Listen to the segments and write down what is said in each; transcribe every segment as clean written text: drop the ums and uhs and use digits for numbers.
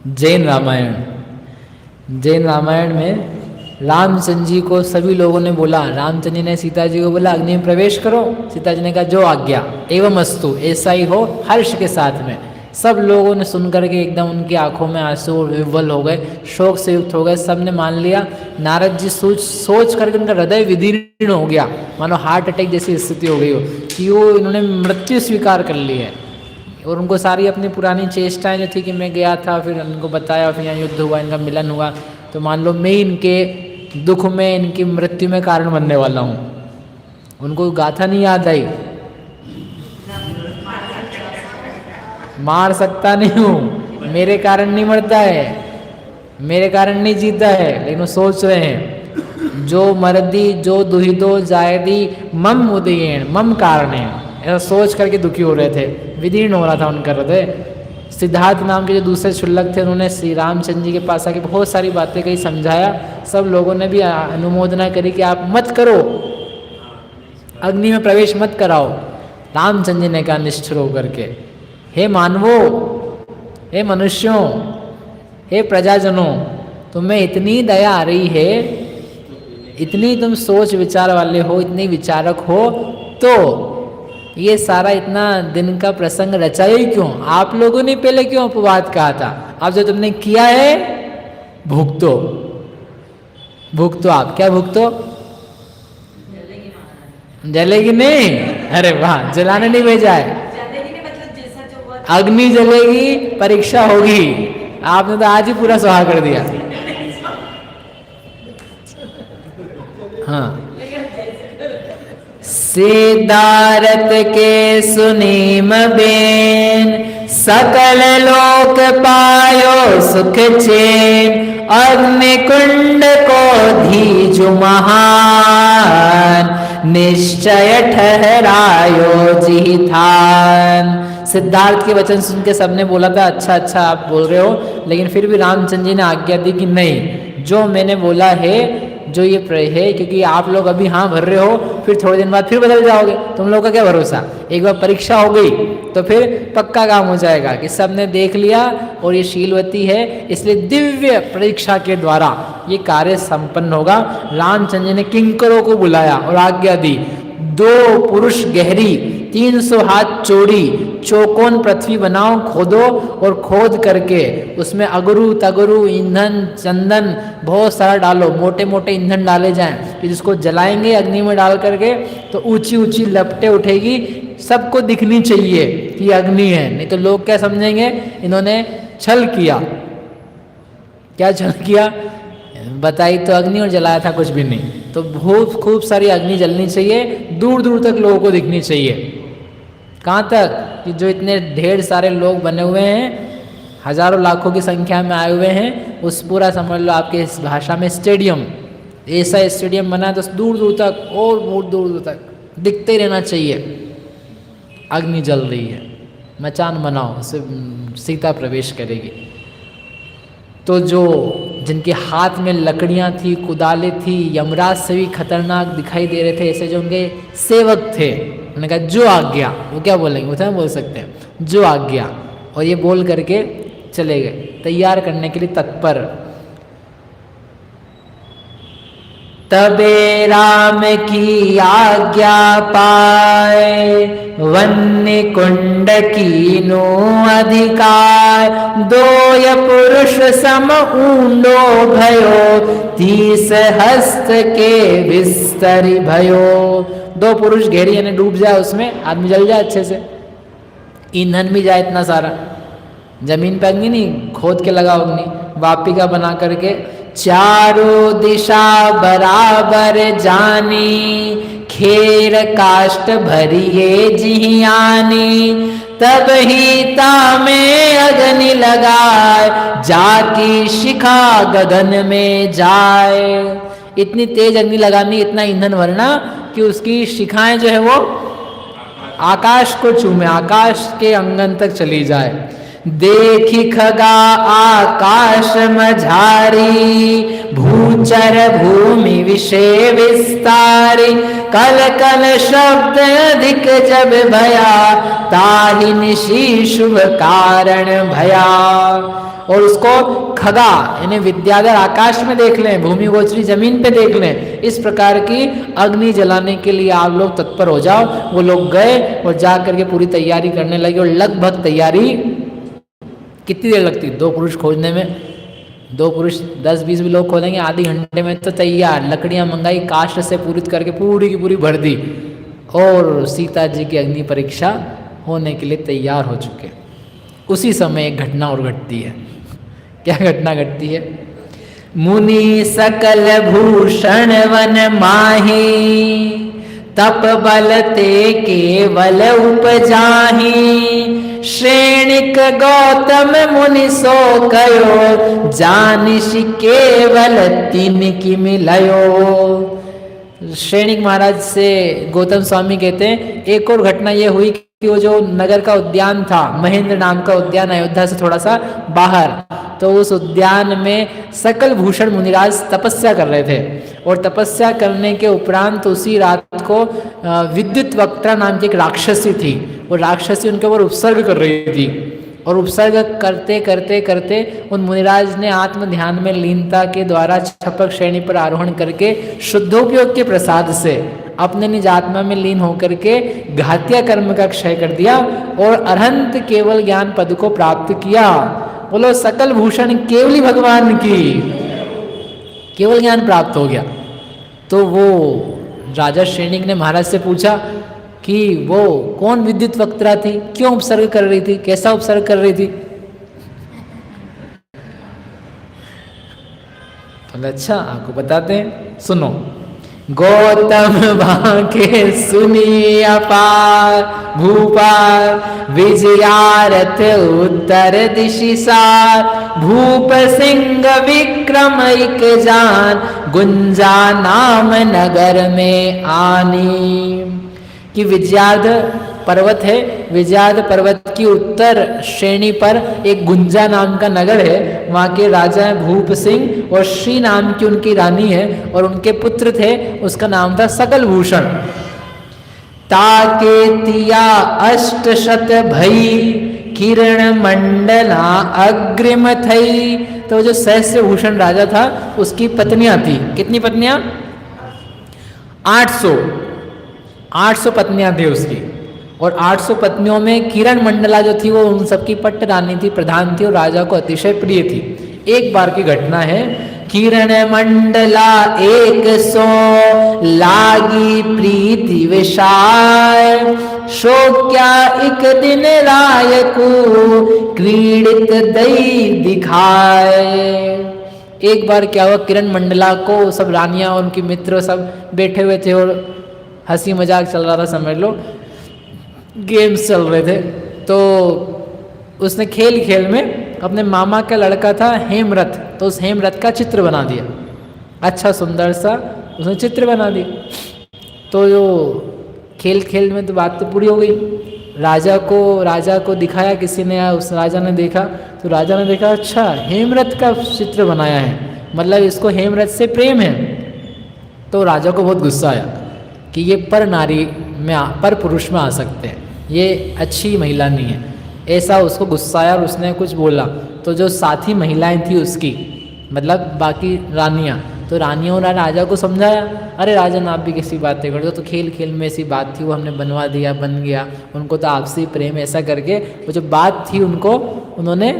जैन रामायण। जैन रामायण में रामचंद्र जी को सभी लोगों ने बोला, रामचंद्र जी ने सीता जी को बोला अग्नि में प्रवेश करो। सीता जी ने कहा जो आज्ञा, एवं अस्तु, ऐसा ही हो, हर्ष के साथ में। सब लोगों ने सुनकर के एकदम उनकी आंखों में आंसू विह्वल हो गए, शोक से युक्त हो गए, सब ने मान लिया। नारद जी सोच करके उनका हृदय विदीर्ण हो गया, मानो हार्ट अटैक जैसी स्थिति हो गई हो कि वो इन्होंने मृत्यु स्वीकार कर ली है। और उनको सारी अपनी पुरानी चेष्टाएं जो थी कि मैं गया था, फिर उनको बताया, फिर यहाँ युद्ध हुआ, इनका मिलन हुआ, तो मान लो मैं इनके दुख में, इनकी मृत्यु में कारण बनने वाला हूँ। उनको गाथा नहीं याद आई, मार सकता नहीं हूँ, मेरे कारण नहीं मरता है, मेरे कारण नहीं जीता है, लेकिन वो सोच रहे हैं जो मरदी जो दुहिदो जायदी मम उदयेण मम कारण है, ऐसा सोच करके दुखी हो रहे थे, विदीर्ण हो रहा था उनका हृदय। सिद्धार्थ नाम के जो दूसरे शुल्लक थे, उन्होंने श्री रामचंद्र जी के पास आके बहुत सारी बातें कही, समझाया। सब लोगों ने भी अनुमोदना करी कि आप मत करो, अग्नि में प्रवेश मत कराओ। रामचंद्र जी ने कहा निष्ठुर होकर के, हे मानवो, हे मनुष्यों, हे प्रजाजनों, तुम्हें इतनी दया आ रही है, इतनी तुम सोच विचार वाले हो, इतनी विचारक हो, तो ये सारा इतना दिन का प्रसंग रचाया ही क्यों? आप लोगों ने पहले क्यों अपवाद कहा था? अब जो तुमने किया है भुगतो, भुगतो। आप क्या भुगतो? जलेगी नहीं, अरे वाह, जलाने नहीं भेजा है, अग्नि जलेगी, परीक्षा होगी। आपने तो आज ही पूरा सुहा कर दिया। हाँ, सिद्धार्थ के सुनीम बेन, सकल लोक पायो सुख चैन, अग्नि कुंड को धीजु महान, निश्चय ठहरायो जिहिथान। सिद्धार्थ के वचन सुन के सबने बोला था अच्छा अच्छा आप बोल रहे हो, लेकिन फिर भी रामचंद्र जी ने आज्ञा दी कि नहीं, जो मैंने बोला है, जो ये है, क्योंकि आप लोग अभी हाँ भर रहे हो, फिर थोड़े दिन बाद फिर बदल जाओगे, तुम लोगों का क्या भरोसा। एक बार परीक्षा हो गई तो फिर पक्का काम हो जाएगा कि सबने देख लिया और ये शीलवती है, इसलिए दिव्य परीक्षा के द्वारा ये कार्य संपन्न होगा। रामचंद्र जी ने किंकरों को बुलाया और आज्ञा दी, 2 पुरुष गहरी 300 हाथ चौड़ी चौकोन पृथ्वी बनाओ, खोदो, और खोद करके उसमें अगरू तगरू ईंधन चंदन बहुत सारा डालो, मोटे मोटे ईंधन डाले जाएं कि जिसको जलाएंगे अग्नि में डाल करके तो ऊंची ऊंची लपटें उठेगी, सबको दिखनी चाहिए कि अग्नि है, नहीं तो लोग क्या समझेंगे इन्होंने छल किया। क्या छल किया? बताई तो अग्नि और जलाया था कुछ भी नहीं। तो बहुत खूब सारी अग्नि जलनी चाहिए, दूर दूर तक लोगों को दिखनी चाहिए। कहाँ तक कि जो इतने ढेर सारे लोग बने हुए हैं, हजारों लाखों की संख्या में आए हुए हैं, उस पूरा समझ लो आपके इस भाषा में स्टेडियम, ऐसा स्टेडियम बना तो दूर दूर तक और बहुत दूर दूर तक दिखते रहना चाहिए अग्नि जल रही है। मचान बनाओ, उससे सीता प्रवेश करेगी। तो जो जिनके हाथ में लकड़ियां थी, कुदाले थी, यमराज से भी खतरनाक दिखाई दे रहे थे, ऐसे जो उनके सेवक थे, उन्होंने कहा जो आज्ञा, वो क्या बोलेंगे, वो तो बोल सकते हैं जो आज्ञा, और ये बोल करके चले गए तैयार करने के लिए तत्पर। तबे राम की आज्ञा पाए, वन्य कुंड कीनो अधिकार, 2 पुरुष सम ऊंडो भयो, 30 हस्त के विस्तरी भयो। 2 पुरुष गहरी यानी डूब जाए उसमें, आदमी जल जाए अच्छे से, ईंधन भी जाए इतना सारा, जमीन पे अग्नि नहीं, खोद के लगाओ अग्नि, वापिका बना करके, चारों दिशा बराबर जानी, खेर काष्ट भरिए जिहियानी, तब ही तामे अग्नि लगाए, जाकी शिखा गगन में जाए। इतनी तेज अग्नि लगानी, इतना ईंधन भरना कि उसकी शिखाएं जो है वो आकाश को चूमे, आकाश के अंगन तक चली जाए। देखी खगा आकाश मझारी, भूचर भूमि विषय विस्तारी, कल कल शब्द अधिक जब भया, ताहि निशि शुभ कारण भया। और उसको खगा यानी विद्याधर आकाश में देख लें, भूमि गोचरी जमीन पे देख लें, इस प्रकार की अग्नि जलाने के लिए आप लोग तत्पर हो जाओ। वो लोग गए और जा करके पूरी तैयारी करने लगे। और लगभग तैयारी कितनी देर लगती, 2 पुरुष खोजने में, 2 पुरुष 10-20 भी लोग खोदेंगे, आधे घंटे में तो तैयार। लकड़ियां मंगाई, काष्ठ से पूरित करके पूरी की पूरी भर दी, और सीता जी की अग्नि परीक्षा होने के लिए तैयार हो चुके। उसी समय एक घटना और घटती है। क्या घटना घटती है? मुनि सकल भूषण वन माही, तप बल ते केवल उपजाही। श्रेणिक गौतम मुनि सो कयो, जानिश केवल तीन की मिलयो। श्रेणिक महाराज से गौतम स्वामी कहते हैं, एक और घटना ये हुई कि वो जो नगर का उद्यान था, महेंद्र नाम का उद्यान, अयोध्या से थोड़ा सा बाहर, तो उस उद्यान में सकल भूषण मुनिराज तपस्या कर रहे थे। और तपस्या करने के उपरांत उसी रात को विद्युत वक्त्रा नाम की एक राक्षसी थी, वो राक्षसी उनके ऊपर उपसर्ग कर रही थी। और उपसर्ग करते करते करते उन मुनिराज ने आत्म ध्यान में लीनता के द्वारा छपक श्रेणी पर आरोहण करके शुद्धोपयोग के प्रसाद से अपने निज आत्मा में लीन होकर के घातिया कर्म का क्षय कर दिया और अरहंत केवल ज्ञान पद को प्राप्त किया। बोलो सकल भूषण केवली भगवान की, केवल ज्ञान प्राप्त हो गया। तो वो राजा श्रेणिक ने महाराज से पूछा कि वो कौन विद्युत वक्त्रा थी, क्यों उपसर्ग कर रही थी, कैसा उपसर्ग कर रही थी? तो अच्छा आपको बताते हैं, सुनो। गौतम बांके सुनी अपार, भूपाल विजयारथ उत्तर दिशि सार। भूप सिंह विक्रम इक जान, गुंजा नाम नगर में आनी। कि विजयार्ध पर्वत है, विजयार्ध पर्वत की उत्तर श्रेणी पर एक गुंजा नाम का नगर है। वहाँ के राजा है भूप सिंह और श्री नाम की उनकी रानी है, और उनके पुत्र थे, उसका नाम था सकल भूषण। ताके तिया अष्टशत भई, किरण मंडला अग्रिम थई। तो जो सहस्त्र भूषण राजा था उसकी पत्नियां थी, कितनी पत्नियां? 800 पत्नियां थी उसकी। और 800 पत्नियों में किरण मंडला जो थी वो उन सबकी पट्ट रानी थी, प्रधान थी, और राजा को अतिशय प्रिय थी। एक बार की घटना है, किरण मंडला एक सो, लागी प्रीति विशाय। शोक्या एक दिन रायकु, क्रीडित दई दिखाए। एक बार क्या हुआ, किरण मंडला को सब रानियां और उनके मित्र सब बैठे हुए थे और हंसी मजाक चल रहा था, समझ लो गेम्स चल रहे थे। तो उसने खेल खेल में अपने मामा का लड़का था हेमरथ, तो उस हेमरथ का चित्र बना दिया, अच्छा सुंदर सा उसने चित्र बना दिया। तो जो खेल खेल में तो बात तो पूरी हो गई, राजा को दिखाया किसी ने, उस राजा ने देखा, तो राजा ने देखा अच्छा हेमरथ का चित्र बनाया है, मतलब इसको हेमरथ से प्रेम है। तो राजा को बहुत गुस्सा आया कि ये पर नारी में पर पुरुष में आ सकते हैं, ये अच्छी महिला नहीं है, ऐसा उसको गुस्सा आया और उसने कुछ बोला। तो जो साथी महिलाएं थी उसकी, मतलब बाकी रानियां, तो रानियों ने राजा को समझाया, अरे राजन आप भी किसी बातें करते हो, तो खेल खेल में ऐसी बात थी, वो हमने बनवा दिया, बन गया, उनको तो आपसी प्रेम, ऐसा करके वो जो बात थी उनको उन्होंने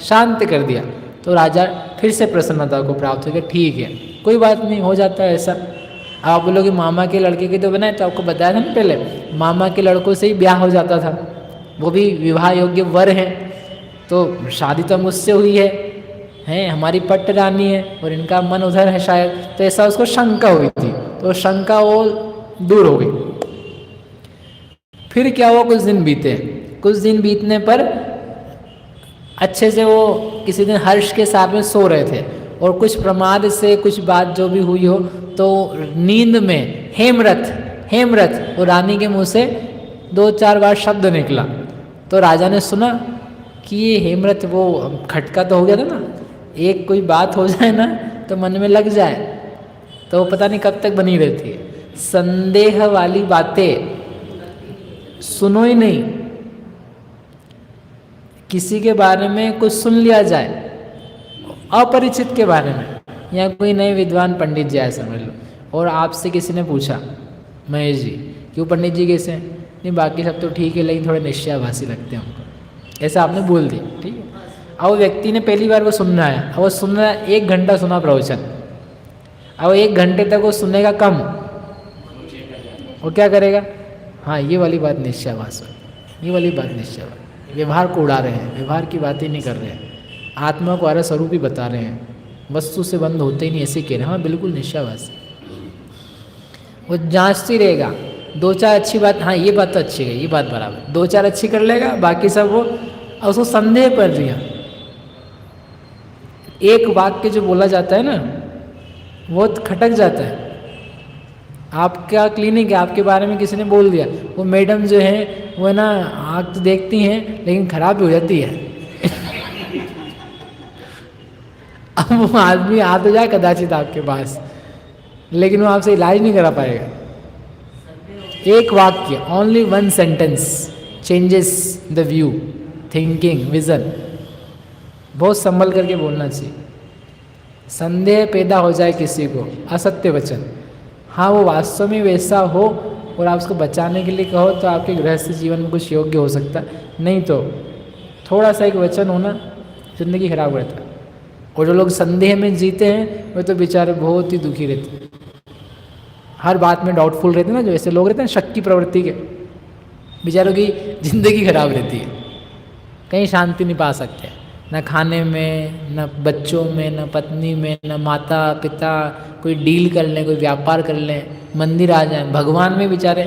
शांत कर दिया। तो राजा फिर से प्रसन्नता को प्राप्त हो गया, ठीक है कोई बात नहीं, हो जाता है ऐसा। आप बोलोगे मामा के लड़के के तो बनाए, तो आपको बताया था ना पहले, मामा के लड़कों से ही ब्याह हो जाता था, वो भी विवाह योग्य वर हैं, तो शादी तो मुझसे हुई है हमारी पट्ट रानी है और इनका मन उधर है शायद, तो ऐसा उसको शंका हुई थी, तो शंका वो दूर हो गई। फिर क्या हुआ, कुछ दिन बीते, कुछ दिन बीतने पर अच्छे से वो किसी दिन हर्ष के साथ में सो रहे थे और कुछ प्रमाद से कुछ बात जो भी हुई हो, तो नींद में हेमरथ वो रानी के मुंह से 2-4 बार शब्द निकला। तो राजा ने सुना कि ये हेमरथ, वो खटका तो हो गया था ना, एक कोई बात हो जाए ना तो मन में लग जाए, तो वो पता नहीं कब तक बनी रहती है। संदेह वाली बातें सुनो ही नहीं। किसी के बारे में कुछ सुन लिया जाए, अपरिचित के बारे में, या कोई नए विद्वान पंडित जी आए समझ लो, और आपसे किसी ने पूछा, महेश जी क्यों पंडित जी कैसे हैं? नहीं बाकी सब तो ठीक है लेकिन थोड़े निश्चयाभासी लगते हैं हमको, ऐसा आपने बोल दिया, ठीक है। अब वो व्यक्ति ने पहली बार वो सुनना है, अब वो सुन रहा है, 1 घंटा सुना प्रवचन, अब 1 घंटे तक वो सुनेगा कम, वो क्या करेगा? हाँ ये वाली बात निश्चयाभास, ये वाली बात निश्चयाभास, व्यवहार को उड़ा रहे हैं, व्यवहार की बात ही नहीं कर रहे हैं, आत्मा को आर्य स्वरूप ही बता रहे हैं, वस्तु से बंद होते ही नहीं, ऐसे कह रहे हैं। हाँ बिल्कुल निश्चयाभास। वो जांचती रहेगा, 2-4 अच्छी बात, हाँ ये बात तो अच्छी है, ये बात बराबर, 2-4 अच्छी कर लेगा, बाकी सब वो, और उसको संदेह कर दिया। एक वाक्य जो बोला जाता है ना वो खटक जाता है। आपका क्लिनिक है, आपके बारे में किसी ने बोल दिया, वो मैडम जो है वो है ना आँख तो देखती हैं लेकिन खराब भी हो जाती है। अब वो आदमी आ तो जाए कदाचित आपके पास, लेकिन वो आपसे इलाज नहीं करा पाएगा। एक वाक्य, only 1 sentence changes the view, thinking, vision. बहुत संभल करके बोलना चाहिए। संदेह पैदा हो जाए किसी को, असत्य वचन, हाँ वो वास्तव में वैसा हो और आप उसको बचाने के लिए कहो तो आपके गृहस्थ जीवन में कुछ योग्य हो सकता है, नहीं तो थोड़ा सा एक वचन होना जिंदगी खराब रहता है। और जो लोग संदेह में जीते हैं वे तो बेचारे बहुत ही दुखी रहते हैं, हर बात में डाउटफुल रहते हैं ना, जो ऐसे लोग रहते हैं शक की प्रवृत्ति के, बेचारों की जिंदगी खराब रहती है, कहीं शांति नहीं पा सकते, न खाने में, न बच्चों में, न पत्नी में, न माता पिता, कोई डील कर लें, कोई व्यापार कर लें, मंदिर आ जाए, भगवान में बेचारे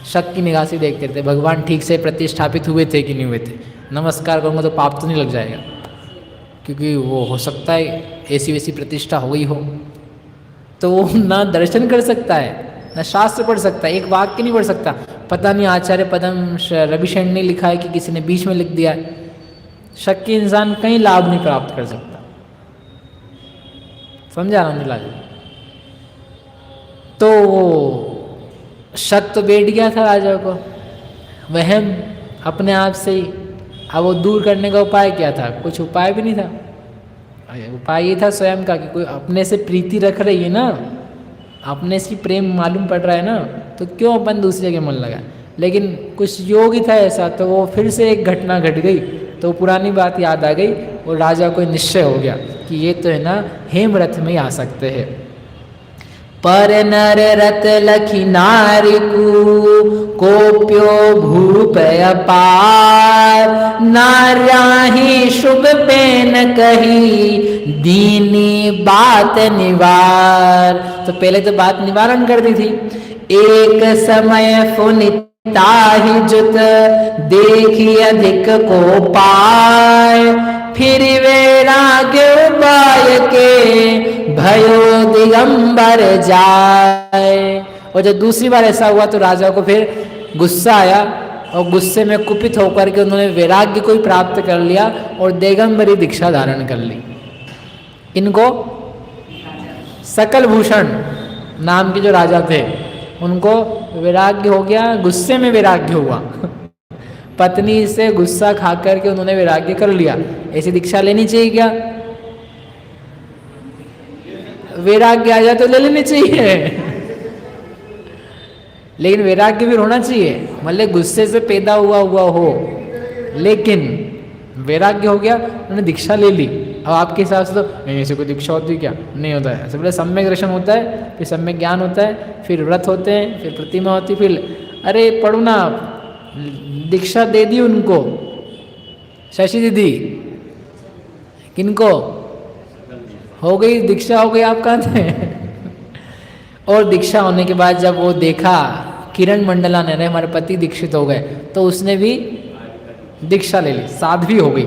शक की निगाह से देखते रहते, भगवान ठीक से प्रतिष्ठापित हुए थे कि नहीं हुए थे, नमस्कार करूँगा तो पाप तो नहीं लग जाएगा, क्योंकि वो हो सकता है ऐसी वैसी प्रतिष्ठा हो गई हो, तो वो ना दर्शन कर सकता है, ना शास्त्र पढ़ सकता है, एक वाक्य नहीं पढ़ सकता। पता नहीं आचार्य पदम रविशरण ने लिखा है कि किसी ने बीच में लिख दिया है। शक की इंसान कहीं लाभ नहीं प्राप्त कर सकता। समझा आनंदलाल? तो वो शक तो बैठ गया था राजा को, वहम अपने आप से ही। अब वो दूर करने का उपाय क्या था? कुछ उपाय भी नहीं था। उपाय ये था स्वयं का कि कोई अपने से प्रीति रख रही है ना, अपने से प्रेम मालूम पड़ रहा है ना, तो क्यों अपन दूसरे के मन लगा। लेकिन कुछ योग ही था ऐसा, तो वो फिर से एक घटना घट गई, तो पुरानी बात याद आ गई और राजा को निश्चय हो गया कि ये तो है ना हेमरथ में आ सकते हैं। पर नर रत लखी नारी कोप्यो भूप अपार, नार्याही शुभ पेन कही दीनी बात निवार। तो पहले तो बात निवारण कर दी थी। एक समय फुनिता ही जुत देखी अधिक को पाय, फिर वैराग्य उपाय के भयो दिगंबर जाए। और जब दूसरी बार ऐसा हुआ तो राजा को फिर गुस्सा आया और गुस्से में कुपित होकर के उन्होंने वैराग्य को ही प्राप्त कर लिया और दिगंबरी दीक्षा धारण कर ली। इनको सकल भूषण नाम के जो राजा थे उनको वैराग्य हो गया, गुस्से में वैराग्य हुआ। पत्नी से गुस्सा खा करके उन्होंने वैराग्य कर लिया। ऐसी दीक्षा लेनी चाहिए क्या? वैराग्य आ जाए तो ले लेनी चाहिए, लेकिन वैराग्य भी होना चाहिए, मतलब गुस्से से पैदा हुआ हो, लेकिन वैराग्य हो गया, उन्होंने दीक्षा ले ली। अब आपके हिसाब से तो नहीं, ऐसे कोई दीक्षा होती क्या? नहीं होता है। सबसे पहले सम्यक दर्शन होता है, फिर सम्यक ज्ञान होता है, फिर व्रत होते हैं, फिर प्रतिमा होती, फिर अरे पढ़ो ना, दीक्षा दे दी उनको शशि दीदी। किनको हो गई दीक्षा? हो गई, आप कहाँ थे? और दीक्षा होने के बाद जब वो देखा किरण मंडला ने, हमारे पति दीक्षित हो गए, तो उसने भी दीक्षा ले ली, साध्वी हो गई।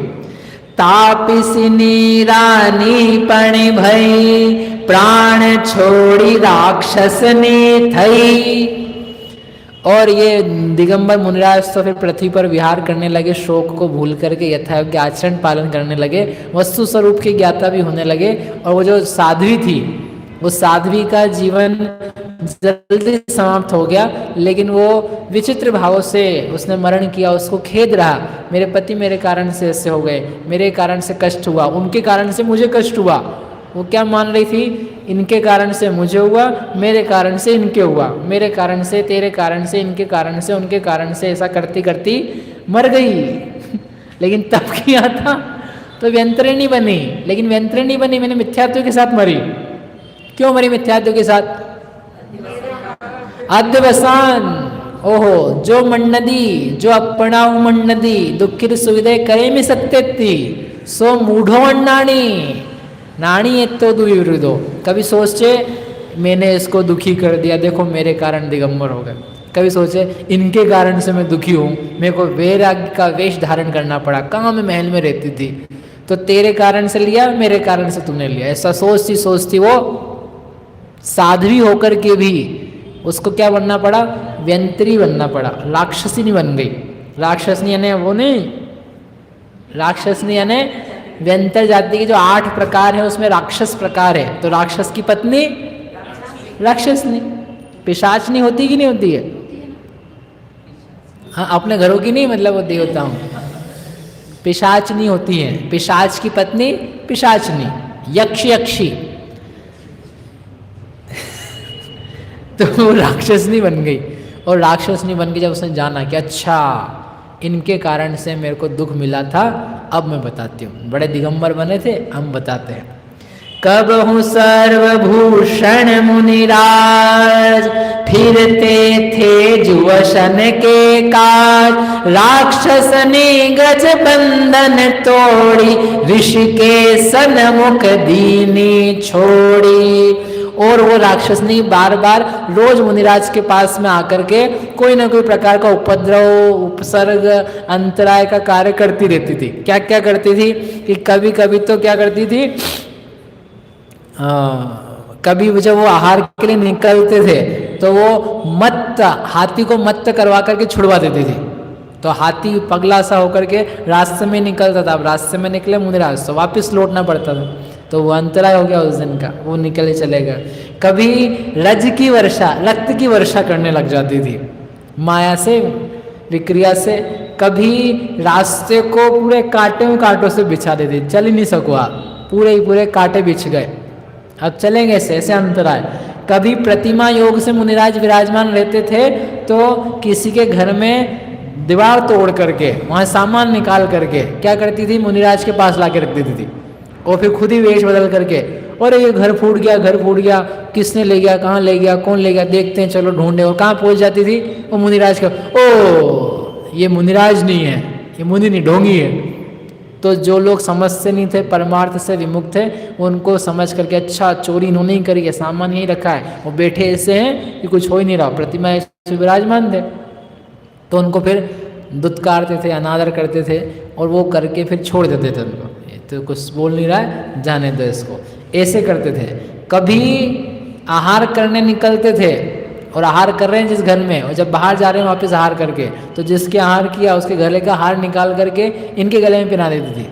तापसिनी रानी पण भई, प्राण छोड़ी राक्षस ने थई। और ये दिगंबर मुनिराज तो फिर पृथ्वी पर विहार करने लगे, शोक को भूल करके यथायोग्य आचरण पालन करने लगे, वस्तु स्वरूप की ज्ञाता भी होने लगे। और वो जो साध्वी थी, वो साध्वी का जीवन जल्दी समाप्त हो गया, लेकिन वो विचित्र भाव से उसने मरण किया। उसको खेद रहा, मेरे पति मेरे कारण से ऐसे हो गए, मेरे कारण से कष्ट हुआ, उनके कारण से मुझे कष्ट हुआ। वो क्या मान रही थी, इनके कारण से मुझे हुआ, मेरे कारण से इनके हुआ, मेरे कारण से, तेरे कारण से, इनके कारण से, उनके कारण से, ऐसा करती करती मर गई। लेकिन तब किया था तो व्यंतरिणी बनी, लेकिन व्यंतरिणी बनी मैंने मिथ्यात्व के साथ मरी। क्यों मरी मिथ्यात्व के साथ? अध्यवसान। ओहो, जो मन्नदी, जो अपणाऊ मन्नदी दुखिर सुविधे करे में सत्य थी सो मूढ़ो अन्नाणी नाणी तो दुर्विरुद्धो। कभी सोचे मैंने इसको दुखी कर दिया, देखो मेरे कारण दिगंबर हो गए। कभी सोचे इनके कारण से मैं दुखी हूँ, मेरे को वैराग्य का वेश धारण करना पड़ा, कहाँ मैं महल में रहती थी, तो तेरे कारण से लिया, मेरे कारण से तूने लिया। ऐसा सोचती सोचती वो साध्वी होकर के भी उसको क्या बनना पड़ा, व्यंतरी बनना पड़ा, राक्षसी बन गई। राक्षसनी यानी वो नहीं, राक्षसनी यानी व्यंतर जाति के जो 8 प्रकार है उसमें राक्षस प्रकार है। तो राक्षस की पत्नी राक्षसनी, पिशाचनी होती कि नहीं होती है? हाँ, अपने घरों की नहीं, मतलब वो देवताओं, पिशाचनी होती है। पिशाच की पत्नी पिशाचनी, यक्ष यक्षी। तो वो राक्षसनी बन गई। और राक्षसनी बन के जब उसने जाना कि अच्छा इनके कारण से मेरे को दुख मिला था, अब मैं बताती हूँ। बड़े दिगंबर बने थे, हम बताते हैं। कब हूँ सर्वभूषण मुनिराज फिरते थे जुवसन के काज, राक्षसनी गज बंधन तोड़ी ऋषि के सन्मुख दीनी छोड़ी। और वो राक्षसनी बार बार रोज मुनिराज के पास में आकर के कोई ना कोई प्रकार का उपद्रव, उपसर्ग, अंतराय का कार्य करती रहती थी। क्या क्या करती थी कि कभी कभी तो क्या करती थी, कभी जब वो आहार के लिए निकलते थे तो वो मत्त, हाथी को मत्त करवा करके छुड़वा देती थी। तो हाथी पगला सा होकर के रास्ते में निकलता था। अब रास्ते में निकले मुनिराज तो वापस लौटना पड़ता था, तो वो अंतराय हो गया उस दिन का, वो निकले चलेगा। कभी रज की वर्षा, रक्त की वर्षा करने लग जाती थी माया से, विक्रिया से। कभी रास्ते को पूरे कांटों से बिछा देती, चल ही नहीं सकुआ, पूरे ही पूरे कांटे बिछ गए, अब चलेंगे ऐसे अंतराय। कभी प्रतिमा योग से मुनिराज विराजमान रहते थे तो किसी के घर में दीवार तोड़ करके वहाँ सामान निकाल करके क्या करती थी, मुनिराज के पास ला के रख देती थी। और फिर खुद ही वेश बदल करके, और ये घर फूट गया, घर फूट गया, किसने ले गया, कहाँ ले गया, कौन ले गया, देखते हैं, चलो ढूंढे। और कहाँ पहुँच जाती थी वो मुनिराज का, ओ ये मुनिराज नहीं है, ये मुनि नहीं, ढोंगी है। तो जो लोग समझ से नहीं थे, परमार्थ से विमुक्त थे, उनको समझ करके अच्छा चोरी इन्होंने ही करी है, सामान यही रखा है, वो बैठे ऐसे हैं कि कुछ हो ही नहीं रहा, प्रतिमा ऐसे विराजमान थे। तो उनको फिर दुत्कारते थे, अनादर करते थे, और वो करके फिर छोड़ देते थे उनको, तो कुछ बोल नहीं रहा है, जाने दो इसको, ऐसे करते थे। कभी आहार करने निकलते थे और आहार कर रहे हैं जिस घर में, और जब बाहर जा रहे हैं वापस आहार करके, तो जिसके आहार किया उसके गले का हार निकाल करके इनके गले में पहना देती थी।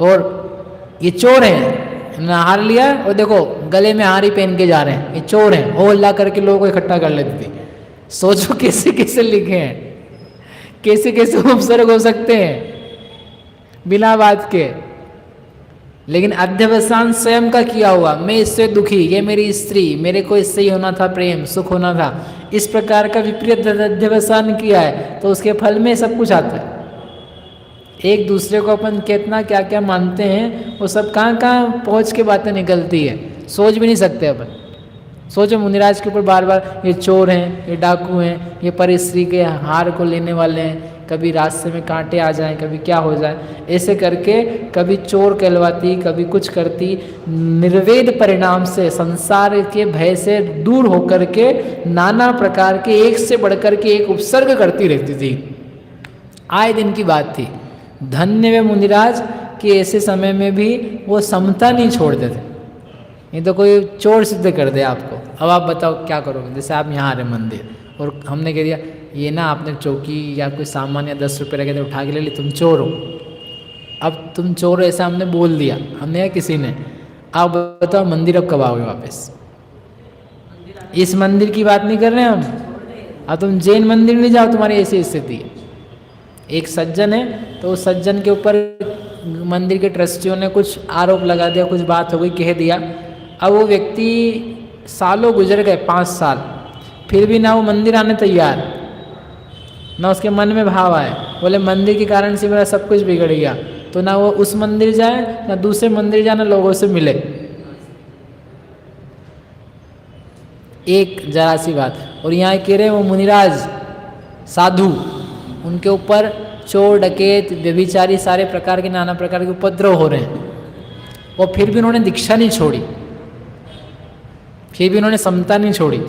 और ये चोर हैं, इन्होंने आहार लिया और देखो गले में हार ही पहन के जा रहे हैं, ये चोर हैं, हो अल्लाह करके लोगों को इकट्ठा कर लेती थी। सोचो कैसे कैसे लिखे हैं, कैसे कैसे उपसर्ग हो सकते हैं बिना बात के। लेकिन अध्यवसान स्वयं का किया हुआ, मैं इससे दुखी, ये मेरी स्त्री, मेरे को इससे ही होना था, प्रेम सुख होना था, इस प्रकार का विपरीत अध्यवसान किया है, तो उसके फल में सब कुछ आता है। एक दूसरे को अपन कितना क्या क्या मानते हैं, वो सब कहाँ कहाँ पहुँच के बातें निकलती है, सोच भी नहीं सकते अपन। सोचो मुनिराज के ऊपर बार बार ये चोर हैं, ये डाकू हैं, ये परिस्त्री के हार को लेने वाले हैं, कभी रास्ते में कांटे आ जाएं, कभी क्या हो जाए, ऐसे करके कभी चोर कहलवाती, कभी कुछ करती। निर्वेद परिणाम से, संसार के भय से दूर होकर के नाना प्रकार के एक से बढ़कर के एक उपसर्ग करती रहती थी। आए दिन की बात थी। धन्य वे मुनिराज कि ऐसे समय में भी वो समता नहीं छोड़ते थे। नहीं तो कोई चोर सिद्ध कर दे आपको, अब आप बताओ क्या करोगे। जैसे आप यहाँ आ रहे मंदिर और हमने कह दिया ये ना आपने चौकी या कोई सामान या 10 रुपये रखे थे उठा के ले ली, तुम चोर हो। अब तुम चोर हो ऐसा हमने बोल दिया, हमने या किसी ने, आप बताओ मंदिर अब कब आओगे वापस? इस मंदिर की बात नहीं कर रहे हम। अब तुम जैन मंदिर नहीं जाओ, तुम्हारी ऐसी स्थिति है। एक सज्जन है, तो उस सज्जन के ऊपर मंदिर के ट्रस्टियों ने कुछ आरोप लगा दिया, कुछ बात हो गई, कह दिया। अब वो व्यक्ति सालों गुजर गए, 5 साल, फिर भी ना वो मंदिर आने तैयार, ना उसके मन में भाव आए। बोले मंदिर के कारण से मेरा सब कुछ बिगड़ गया। तो ना वो उस मंदिर जाए, ना दूसरे मंदिर जाए, ना लोगों से मिले। एक जरा सी बात। और यहाँ कह रहे वो मुनिराज साधु, उनके ऊपर चोर डकैत व्यभिचारी सारे प्रकार के नाना प्रकार के उपद्रव हो रहे हैं, और फिर भी उन्होंने दीक्षा नहीं छोड़ी, फिर भी उन्होंने समता नहीं छोड़ी।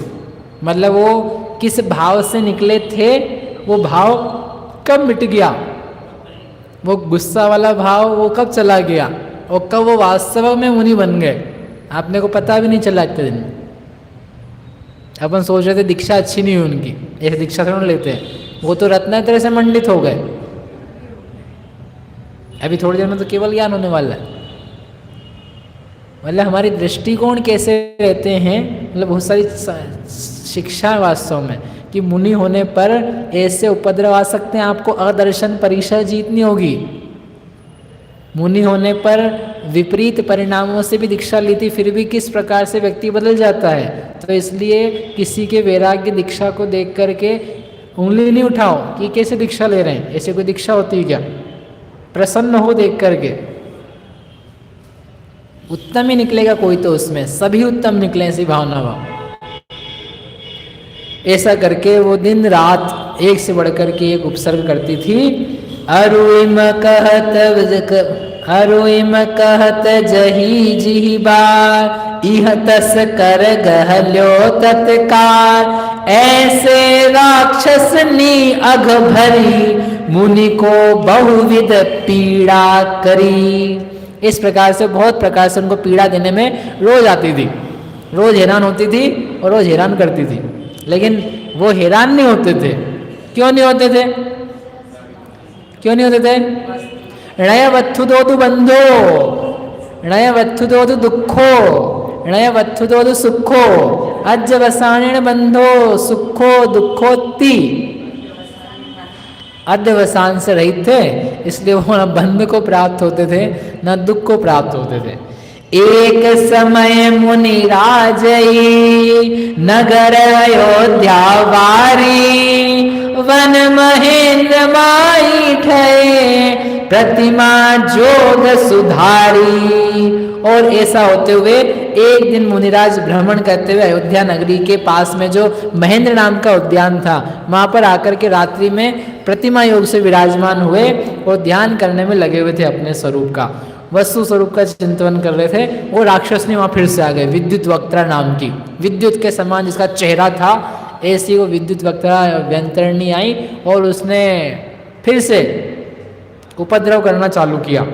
मतलब वो किस भाव से निकले थे, वो भाव कब मिट गया, वो गुस्सा वाला भाव वो कब चला गया, और कब वो वास्तव में मुनि बन गए, आपने को पता भी नहीं चला इतने दिन। अपन सोच रहे थे दीक्षा अच्छी नहीं हुई उनकी, ऐसे दीक्षा थोड़ा लेते हैं, वो तो रत्नात्रय से मंडित हो गए। अभी थोड़ी देर में तो केवल ज्ञान होने वाला है। मतलब हमारी दृष्टिकोण कैसे रहते हैं, मतलब बहुत सारी शिक्षा वास्तव में कि मुनि होने पर ऐसे उपद्रव आ सकते हैं, आपको अदर्शन परीक्षा जीतनी होगी। मुनि होने पर विपरीत परिणामों से भी दीक्षा ली थी, फिर भी किस प्रकार से व्यक्ति बदल जाता है। तो इसलिए किसी के वैराग्य दीक्षा को देख करके उंगली नहीं उठाओ कि कैसे दीक्षा ले रहे हैं, ऐसे कोई दीक्षा होती है क्या। प्रसन्न हो देख करके, उत्तम ही निकलेगा कोई तो, उसमें सभी उत्तम निकले, ऐसी भावना भाव। ऐसा करके वो दिन रात एक से बढ़कर के एक उपसर्ग करती थी। अरुइम कहत जही जिही बार, इह तस कर गहल्यो तत्कार। ऐसे राक्षसनी अघ भरी, मुनि को बहुविध पीड़ा करी। इस प्रकार से बहुत प्रकार से उनको पीड़ा देने में रोज आती थी, रोज हैरान होती थी और रोज हैरान करती थी। लेकिन वो हैरान नहीं होते थे। क्यों नहीं होते थे? क्यों नहीं होते थे? णय वत्थु दोदु बंधो, णय वत्थु दोदु दुखो, णय वत्थु दोदु सुखो, अज वसाणेन बंधो सुखो दुखोत्ति। अध्यवसान से रहित थे, इसलिए वो न बंध को प्राप्त होते थे न दुख को प्राप्त होते थे। एक समय मुनि राजई, नगर अयोध्या वारी, वन महेंद्र माई ठये, प्रतिमा जोग सुधारी। और ऐसा होते हुए एक दिन मुनिराज भ्रमण करते हुए अयोध्या नगरी के पास में जो महेंद्र नाम का उद्यान था, वहां पर आकर के रात्रि में प्रतिमा योग से विराजमान हुए और ध्यान करने में लगे हुए थे अपने स्वरूप का, वस्तु स्वरूप का चिंतन कर रहे थे। वो राक्षसनी वहां फिर से आ गए, विद्युत वक्त्रा नाम की, विद्युत के समान जिसका चेहरा था, ऐसी वो विद्युत वक्त्रा व्यंतरणी आई और उसने फिर से उपद्रव करना चालू किया।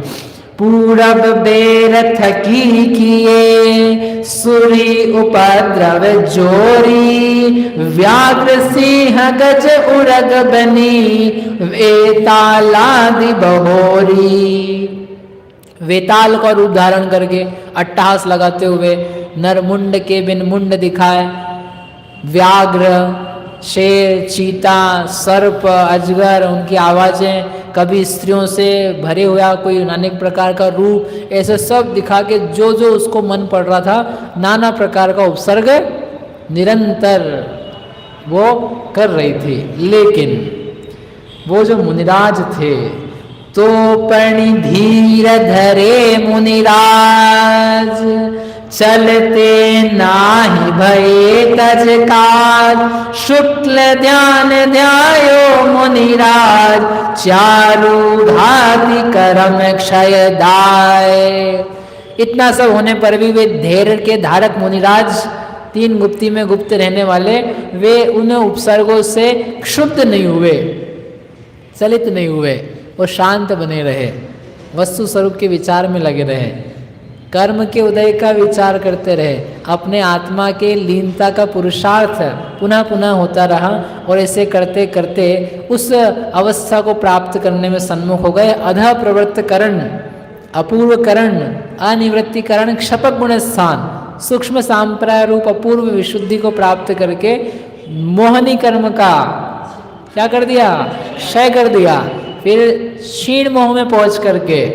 पूरब बेर थकी किए, सुरी उपद्रव जोरी, व्याघ्र सिंह गज उरग बनी, वेतालादि बहोरी। वेताल का रूप धारण करके अट्टहास लगाते हुए नरमुंड के बिन मुंड दिखाए, व्याघ्र, शेर, चीता, सर्प, अजगर, उनकी आवाजें, कभी स्त्रियों से भरे हुआ कोई अनेक प्रकार का रूप, ऐसे सब दिखा के जो जो उसको मन पड़ रहा था, नाना प्रकार का उपसर्ग निरंतर वो कर रही थी। लेकिन वो जो मुनिराज थे, तो पणि धीर धरे मुनिराज, चलते नाही भये तजकाज, शुक्ल ध्यान ध्यायो मुनिराज, चारु घाति करम क्षय दाय। इतना सब होने पर भी वे धैर्य के धारक मुनिराज, 3 गुप्ती में गुप्त रहने वाले, वे उन उपसर्गों से क्षुब्ध नहीं हुए, चलित नहीं हुए, वो शांत बने रहे, वस्तु स्वरूप के विचार में लगे रहे, कर्म के उदय का विचार करते रहे, अपने आत्मा के लीनता का पुरुषार्थ पुनः पुनः होता रहा और ऐसे करते करते उस अवस्था को प्राप्त करने में सन्मुख हो गए। अधः प्रवृत्त करण, अपूर्व करण, अनिवृत्ति करण, क्षपक गुण स्थान, सूक्ष्म सांप्राय रूप अपूर्व विशुद्धि को प्राप्त करके मोहनी कर्म का क्या कर दिया, क्षय कर दिया। फिर क्षीण मोह में पहुंच करके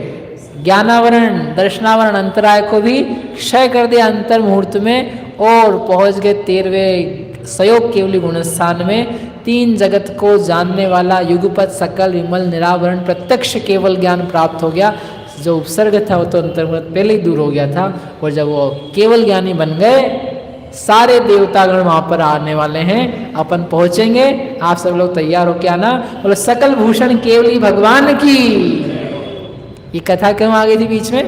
ज्ञानावरण दर्शनावरण अंतराय को भी क्षय कर दिया अंतर मुहूर्त में, और पहुंच गए 13वें सयोग केवली गुण स्थान में। 3 जगत को जानने वाला युगपत सकल विमल निरावरण प्रत्यक्ष केवल ज्ञान प्राप्त हो गया। जो उपसर्ग था वो तो अंतर्मुहूर्त पहले ही दूर हो गया था, और जब वो केवल ज्ञानी बन गए सारे देवतागण वहां पर आने वाले हैं, अपन पहुंचेंगे। आप सब लोग तैयार होके आना। बोलो सकल भूषण केवली भगवान की। ये कथा क्यों आ गई थी बीच में?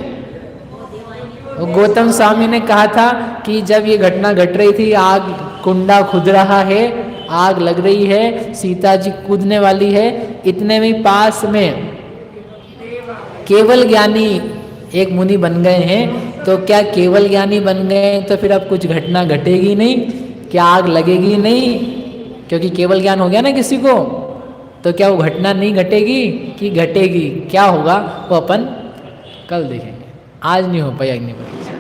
गौतम स्वामी ने कहा था कि जब ये घटना घट रही थी, आग कुंडा खुद रहा है, आग लग रही है, सीता जी कूदने वाली है, इतने में पास में केवल ज्ञानी एक मुनि बन गए हैं। तो क्या केवल ज्ञानी बन गए तो फिर अब कुछ घटना घटेगी नहीं, क्या आग लगेगी नहीं? क्योंकि केवल ज्ञान हो गया ना किसी को, तो क्या वो घटना नहीं घटेगी कि घटेगी? क्या होगा वो अपन कल देखेंगे, आज नहीं हो पाई अग्नि परीक्षा।